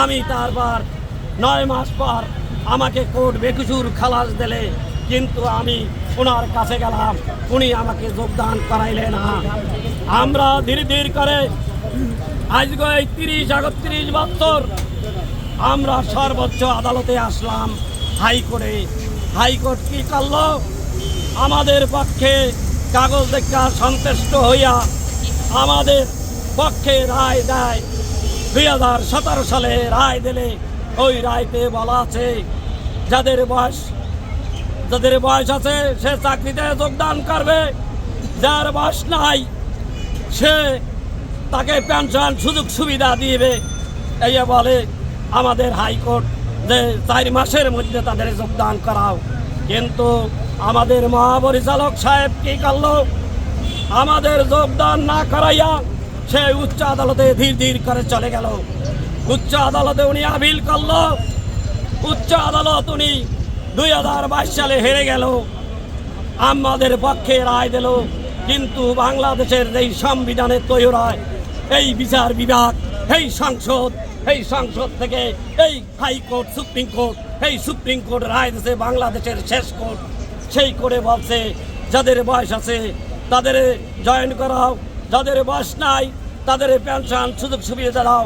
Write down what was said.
আমি তারপর 9 মাস পর আমাকে কোর্ট বেকসুর খালাস দিলে, কিন্তু আমি ওনার কাছে গেলাম, উনি আমাকে যোগদান করাইলেন না। আমরা ধীরে ধীরে করে আজকে এই 30-31 বছর আমরা সর্বোচ্চ আদালতে আসলাম, হাইকোর্টে। হাইকোর্ট কি করলো? আমাদের পক্ষে কাগজ দেখা সন্তুষ্ট হইয়া আমাদের পক্ষে রায় দেয়। 2017 সালে রায় দিলে ওই রায়তে বলা আছে যাদের বয়স আছে সে চাকরিতে যোগদান করবে, যার বয়স নাই সে তাকে পেনশন সুযোগ সুবিধা দিবে। এই বলে আমাদের হাইকোর্ট যে 4 মাসের মধ্যে তাদের যোগদান করাও। কিন্তু আমাদের মহাপরিচালক সাহেব কি করলো? আমাদের যোগদান না করাইয়া সে উচ্চ আদালতে ধীর ধীর করে চলে গেল। উচ্চ আদালতে উনি আপিল করলো। উচ্চ আদালত উনি 2022 সালে হেরে গেল, আমাদের পক্ষে রায় দিল। কিন্তু বাংলাদেশের এই সংবিধানে তৈরি হয় এই বিচার বিভাগ, এই সংসদ থেকে এই হাইকোর্ট, সুপ্রিম কোর্ট, এই সুপ্রিম কোর্ট রায় দিয়েছে বাংলাদেশের শেষ কোর্ট। সেই করে বলছে যাদের বয়স আছে তাদের জয়েন করাও, যাদের বয়স নাই তাদের পেনশন সুযোগ সুবিধা দাও।